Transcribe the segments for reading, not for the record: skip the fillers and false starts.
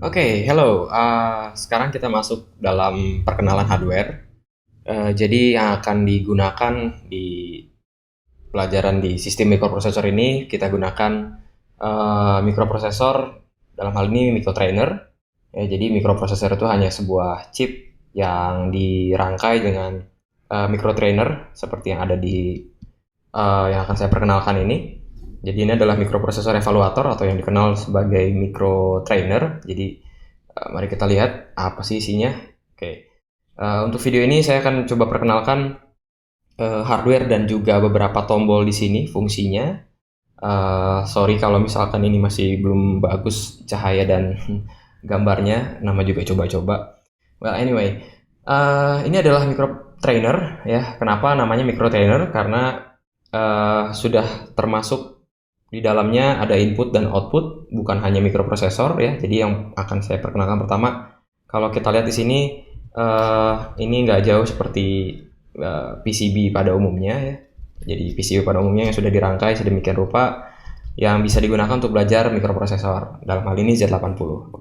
Hello. Sekarang kita masuk dalam perkenalan hardware. Jadi yang akan digunakan di pelajaran di sistem mikroprosesor ini, kita gunakan mikroprosesor, dalam hal ini microtrainer. Jadi mikroprosesor itu hanya sebuah chip yang dirangkai dengan microtrainer seperti yang ada di yang akan saya perkenalkan ini. Jadi ini adalah mikroprosesor evaluator atau yang dikenal sebagai microtrainer. Jadi mari kita lihat apa sih isinya. Untuk video ini saya akan coba perkenalkan hardware dan juga beberapa tombol di sini fungsinya. Sorry kalau misalkan ini masih belum bagus cahaya dan gambarnya, nama juga coba-coba. Well anyway, ini adalah microtrainer ya. Kenapa namanya microtrainer? Karena sudah termasuk di dalamnya ada input dan output, bukan hanya mikroprosesor ya. Jadi yang akan saya perkenalkan pertama, kalau kita lihat di sini ini nggak jauh seperti PCB pada umumnya ya. Jadi PCB pada umumnya yang sudah dirangkai sedemikian rupa yang bisa digunakan untuk belajar mikroprosesor. Dalam hal ini Z80.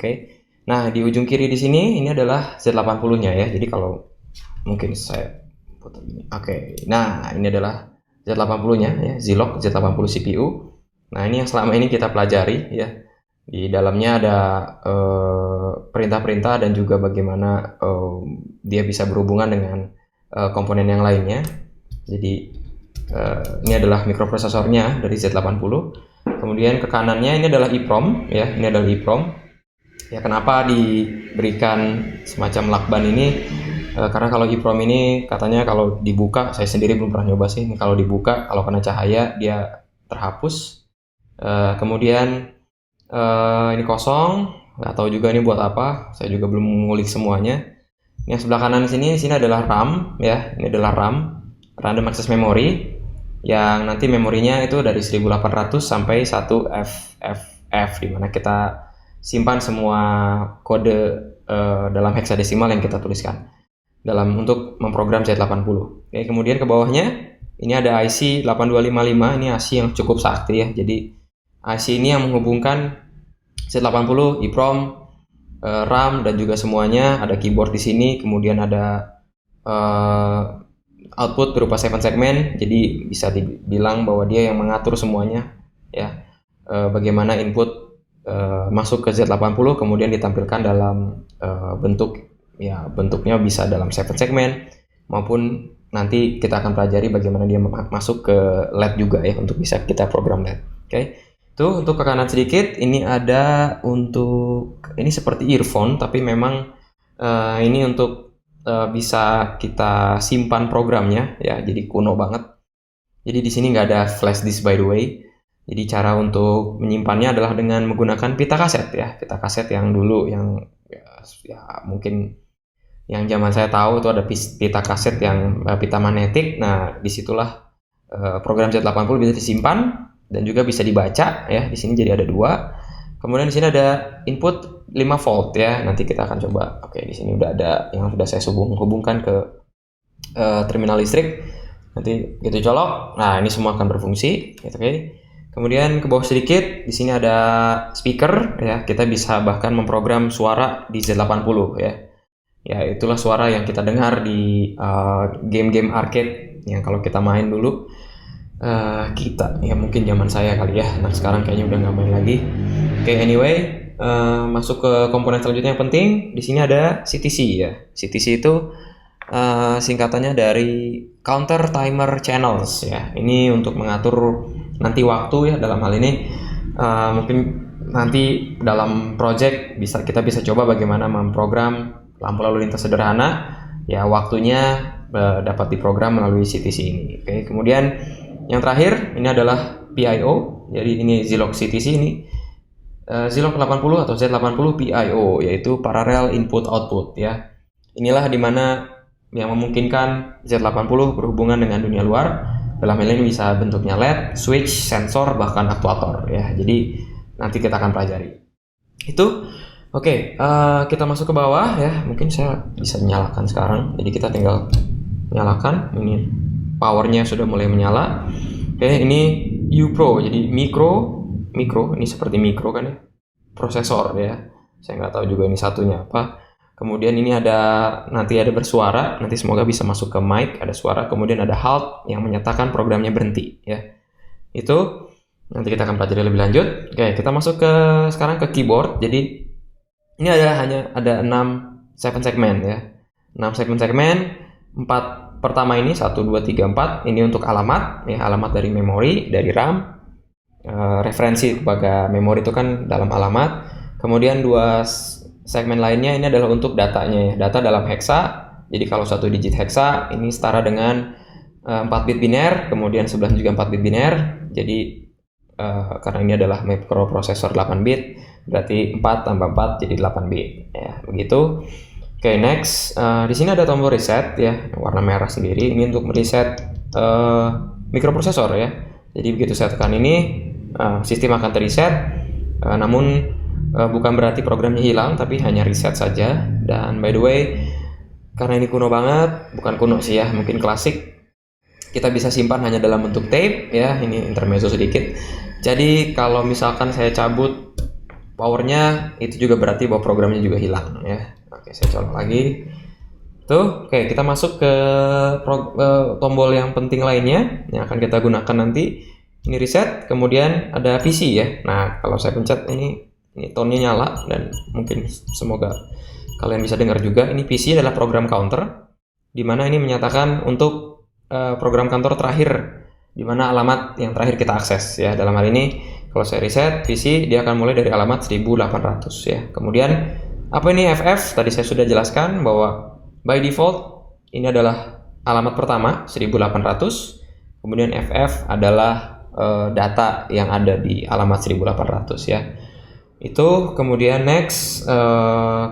Nah, di ujung kiri di sini ini adalah Z80-nya ya. Jadi kalau mungkin saya putar ini. Nah, ini adalah Z80-nya ya, Zilog Z80 CPU. Nah, ini yang selama ini kita pelajari ya. Di dalamnya ada perintah-perintah dan juga bagaimana dia bisa berhubungan dengan komponen yang lainnya. Jadi ini adalah mikroprosesornya dari Z80. Kemudian ke kanannya ini adalah EEPROM ya, ini adalah EEPROM. Ya, kenapa diberikan semacam lakban ini? Karena kalau EEPROM ini katanya kalau dibuka, saya sendiri belum pernah nyoba sih. Kalau dibuka, kalau kena cahaya dia terhapus. Kemudian ini kosong, nggak tahu juga ini buat apa. Saya juga belum mengulik semuanya. Yang sebelah kanan di sini adalah RAM ya. Ini adalah RAM, Random Access Memory, yang nanti memorinya itu dari 1800 sampai 1 FFF, di mana kita simpan semua kode dalam heksadesimal yang kita tuliskan untuk memprogram Z80. Kemudian ke bawahnya ini ada IC 8255, ini IC yang cukup sakti ya. Jadi IC ini yang menghubungkan Z80, EEPROM, RAM dan juga semuanya. Ada keyboard di sini, kemudian ada output berupa 7 segmen. Jadi bisa dibilang bahwa dia yang mengatur semuanya ya. Bagaimana input masuk ke Z80 kemudian ditampilkan dalam bentuknya bisa dalam 7 segmen, maupun nanti kita akan pelajari bagaimana dia masuk ke LED juga ya, untuk bisa kita program LED. Itu untuk ke kanan sedikit, ini ada ini seperti earphone, tapi memang ini untuk bisa kita simpan programnya ya, jadi kuno banget. Jadi di sini nggak ada flash disk by the way. Jadi cara untuk menyimpannya adalah dengan menggunakan pita kaset ya, pita kaset yang dulu yang ya mungkin yang zaman saya tahu itu ada pita kaset yang pita magnetik. Nah, disitulah program Z80 bisa disimpan dan juga bisa dibaca ya. Di sini jadi ada 2. Kemudian di sini ada input 5 volt ya. Nanti kita akan coba. Di sini udah ada yang sudah saya hubungkan ke terminal listrik. Nanti gitu colok. Nah, ini semua akan berfungsi. Kemudian ke bawah sedikit, di sini ada speaker ya. Kita bisa bahkan memprogram suara di Z80 ya. Ya, itulah suara yang kita dengar di game-game arcade yang kalau kita main dulu. Kita ya, mungkin zaman saya kali ya. Nah, sekarang kayaknya udah nggak main lagi. Anyway, masuk ke komponen selanjutnya yang penting. Di sini ada CTC ya. CTC itu singkatannya dari Counter Timer Channels ya. Ini untuk mengatur nanti waktu ya. Dalam hal ini mungkin nanti dalam project kita bisa coba bagaimana memprogram lampu lalu lintas sederhana ya, waktunya dapat diprogram melalui CTC ini. Kemudian yang terakhir ini adalah PIO. Jadi ini Zilog CTC ini Zilog 80 atau Z80 PIO, yaitu Parallel Input Output ya. Inilah dimana yang memungkinkan Z80 berhubungan dengan dunia luar. Dalam hal ini bisa bentuknya LED, switch, sensor, bahkan aktuator ya. Jadi nanti kita akan pelajari itu. Kita masuk ke bawah ya. Mungkin saya bisa nyalakan sekarang. Jadi kita tinggal nyalakan. Ini powernya sudah mulai menyala. Ini UPRO. Jadi mikro ini seperti mikro kan ya, prosesor ya. Saya nggak tahu juga ini satunya apa. Kemudian ini nanti ada bersuara, nanti semoga bisa masuk ke mic, ada suara. Kemudian ada halt yang menyatakan programnya berhenti ya. Itu nanti kita akan pelajari lebih lanjut. Oke, kita masuk sekarang ke keyboard. Jadi ini hanya ada 7 segmen ya. 6 segmen, 4 pertama ini 1 2 3 4 ini untuk alamat ya, alamat dari memori, dari RAM. Referensi kepada memori itu kan dalam alamat. Kemudian 2 segmen lainnya ini adalah untuk datanya ya, data dalam hexa. Jadi kalau 1 digit hexa ini setara dengan 4 bit biner, kemudian sebelah juga 4 bit biner. Jadi karena ini adalah microprosessor 8 bit, berarti 4 tambah 4 jadi 8 bit ya, begitu. Oke, next. Di sini ada tombol reset ya, warna merah sendiri. Ini untuk mereset mikroprosesor ya. Jadi begitu saya tekan ini, sistem akan terreset. Namun bukan berarti programnya hilang, tapi hanya reset saja. Dan by the way, karena ini kuno banget, bukan kuno sih ya, mungkin klasik, kita bisa simpan hanya dalam bentuk tape ya. Ini intermezzo sedikit. Jadi kalau misalkan saya cabut powernya, itu juga berarti bahwa programnya juga hilang ya. Oke, saya colok lagi. Tuh, oke, kita masuk ke tombol yang penting lainnya yang akan kita gunakan nanti. Ini reset, kemudian ada PC ya. Nah, kalau saya pencet ini tone-nya nyala, dan mungkin semoga kalian bisa dengar juga. Ini PC adalah program counter, di mana ini menyatakan untuk program kantor terakhir, di mana alamat yang terakhir kita akses ya. Dalam hal ini, kalau saya reset PC, dia akan mulai dari alamat 1800 ya. Kemudian apa ini FF? Tadi saya sudah jelaskan bahwa by default ini adalah alamat pertama 1800. Kemudian FF adalah data yang ada di alamat 1800 ya. Itu kemudian next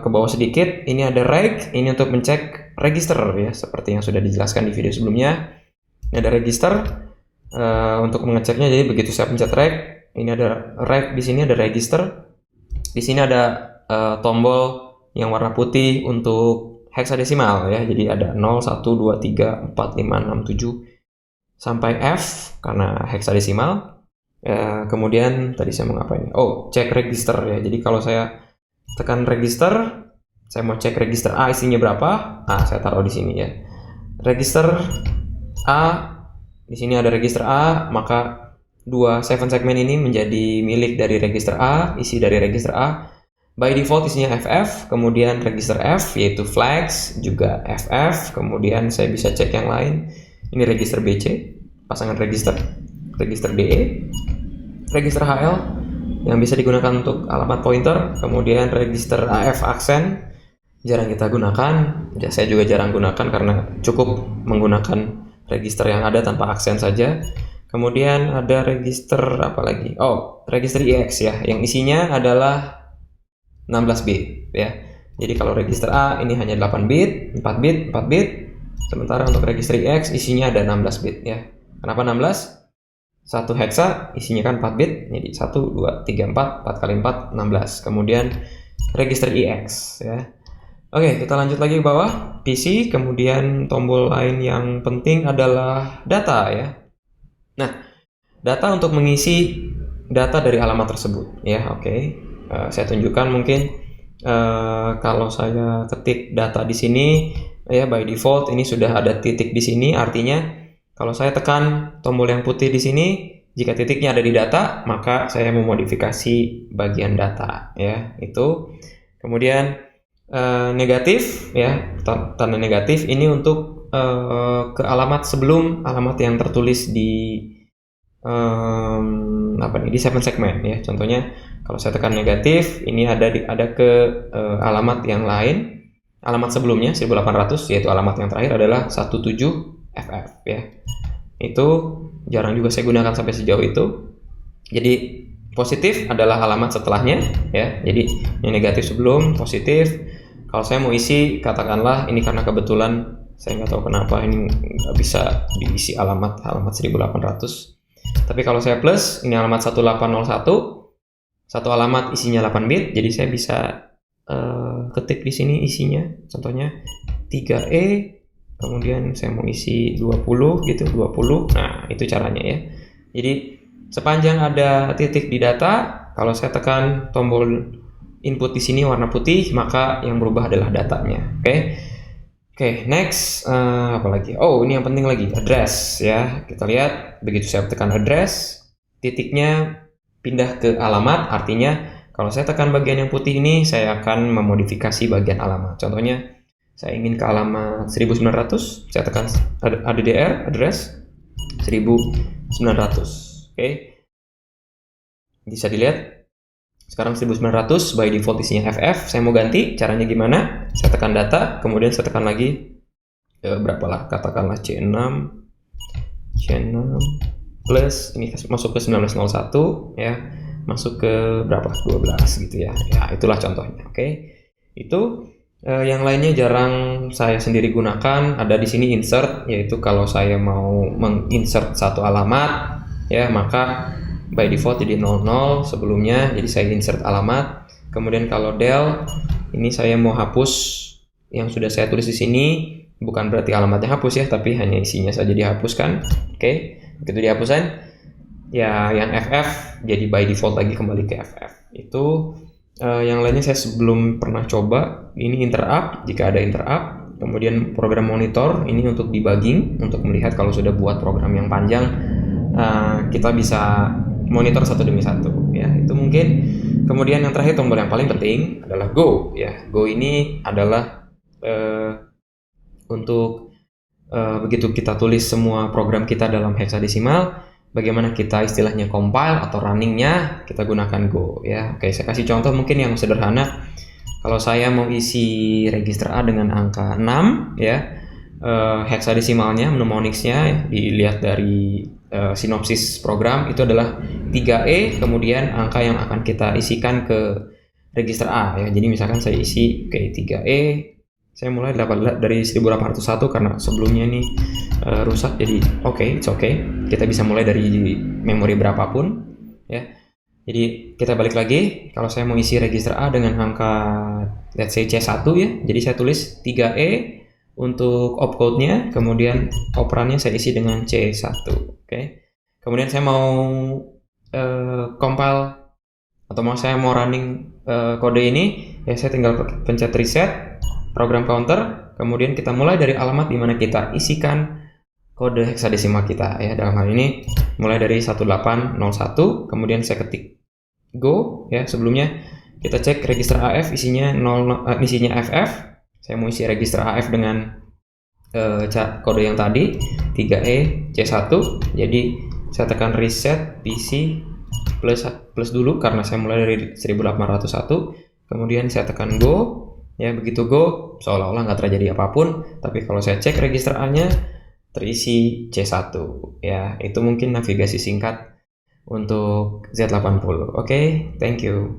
ke bawah sedikit, ini ada reg, ini untuk mencek register ya, seperti yang sudah dijelaskan di video sebelumnya. Ini ada register untuk mengeceknya. Jadi begitu saya pencet reg, ini ada reg, di sini ada register. Di sini ada tombol yang warna putih untuk heksadesimal ya. Jadi ada 0 1 2 3 4 5 6 7 sampai F karena heksadesimal. Kemudian tadi saya mau ngapain? Oh, cek register ya. Jadi kalau saya tekan register, saya mau cek register A isinya berapa. Saya taruh di sini ya. Register A, di sini ada register A, maka 7 segmen ini menjadi milik dari register A, isi dari register A. By default isinya FF, kemudian register F yaitu flags, juga FF, kemudian saya bisa cek yang lain. Ini register BC, pasangan register DE, register HL yang bisa digunakan untuk alamat pointer, kemudian register AF aksen, jarang kita gunakan, ya saya juga jarang gunakan karena cukup menggunakan register yang ada tanpa aksen saja. Kemudian ada register apa lagi? Oh, register EX ya, yang isinya adalah 16 bit ya. Jadi kalau register A ini hanya 8 bit, 4 bit, 4 bit. Sementara untuk register EX isinya ada 16 bit ya. Kenapa 16? 1 hexa isinya kan 4 bit, jadi 1 2 3 4 4 kali 4 16. Kemudian register EX ya. Oke, kita lanjut lagi ke bawah. PC, kemudian tombol lain yang penting adalah data ya. Nah, data untuk mengisi data dari alamat tersebut ya. Oke. Saya tunjukkan mungkin kalau saya ketik data di sini ya, by default ini sudah ada titik di sini, artinya kalau saya tekan tombol yang putih di sini, jika titiknya ada di data, maka saya memodifikasi bagian data ya, itu. Kemudian negatif ya, tanda negatif ini untuk ke alamat sebelum alamat yang tertulis di di 7 segmen ya. Contohnya kalau saya tekan negatif, ini ada ke alamat yang lain, alamat sebelumnya 1800, yaitu alamat yang terakhir adalah 17FF ya. Itu jarang juga saya gunakan sampai sejauh itu. Jadi positif adalah alamat setelahnya ya. Jadi yang negatif sebelum, positif. Kalau saya mau isi, katakanlah ini karena kebetulan saya nggak tahu kenapa ini nggak bisa diisi alamat 1800. Tapi kalau saya plus, ini alamat 1801, satu alamat isinya 8 bit, jadi saya bisa ketik di sini isinya, contohnya 3E, kemudian saya mau isi 20 gitu, 20. Nah, itu caranya ya. Jadi sepanjang ada titik di data, kalau saya tekan tombol input di sini warna putih, maka yang berubah adalah datanya. Oke, next apa lagi? Oh, ini yang penting lagi, address ya. Kita lihat begitu saya tekan address, titiknya pindah ke alamat. Artinya kalau saya tekan bagian yang putih ini, saya akan memodifikasi bagian alamat. Contohnya, saya ingin ke alamat 1900, saya tekan ADDR address 1900. Oke, bisa dilihat. Sekarang 1900 by default isinya FF. Saya mau ganti, caranya gimana? Saya tekan data, kemudian saya tekan lagi berapalah, katakanlah C6 plus ini masuk ke 1901 ya, masuk ke berapa? 12 gitu ya. Ya, itulah contohnya. Oke. Itu yang lainnya jarang saya sendiri gunakan. Ada di sini insert, yaitu kalau saya mau menginsert satu alamat ya, maka by default jadi 00 sebelumnya, jadi saya insert alamat. Kemudian kalau del, ini saya mau hapus yang sudah saya tulis di sini, bukan berarti alamatnya hapus ya, tapi hanya isinya saja dihapuskan. Oke, begitu dihapuskan, ya yang FF jadi by default lagi kembali ke FF. Itu yang lainnya saya sebelum pernah coba. Ini interrupt, jika ada interrupt. Kemudian program monitor, ini untuk debugging, untuk melihat kalau sudah buat program yang panjang, kita bisa monitor satu demi satu ya, itu mungkin. Kemudian yang terakhir, tombol yang paling penting adalah go ya. Go ini adalah untuk begitu kita tulis semua program kita dalam heksadesimal, bagaimana kita istilahnya compile atau runningnya, kita gunakan go ya. Oke, saya kasih contoh mungkin yang sederhana. Kalau saya mau isi register A dengan angka 6 ya, heksadesimalnya, mnemonicsnya dilihat dari sinopsis program itu adalah 3E, kemudian angka yang akan kita isikan ke register A ya. Jadi misalkan saya isi 3E, saya mulai dari 1801 karena sebelumnya ini rusak, jadi it's okay. Kita bisa mulai dari memori berapapun ya. Jadi kita balik lagi, kalau saya mau isi register A dengan angka let's say C1 ya, jadi saya tulis 3E untuk opcode-nya, kemudian operannya saya isi dengan C1. Kemudian saya mau compile atau saya mau running kode ini ya, saya tinggal pencet reset program counter, kemudian kita mulai dari alamat di mana kita isikan kode heksadesimal kita ya. Dalam hal ini mulai dari 1801, kemudian saya ketik go ya. Sebelumnya kita cek register AF isinya isinya FF. Saya mau isi register AF dengan kode yang tadi 3E C1. Jadi saya tekan reset PC plus dulu karena saya mulai dari 1801. Kemudian saya tekan go ya. Begitu go, seolah-olah nggak terjadi apapun, tapi kalau saya cek register A-nya terisi C1 ya. Itu mungkin navigasi singkat untuk Z80. Oke, thank you.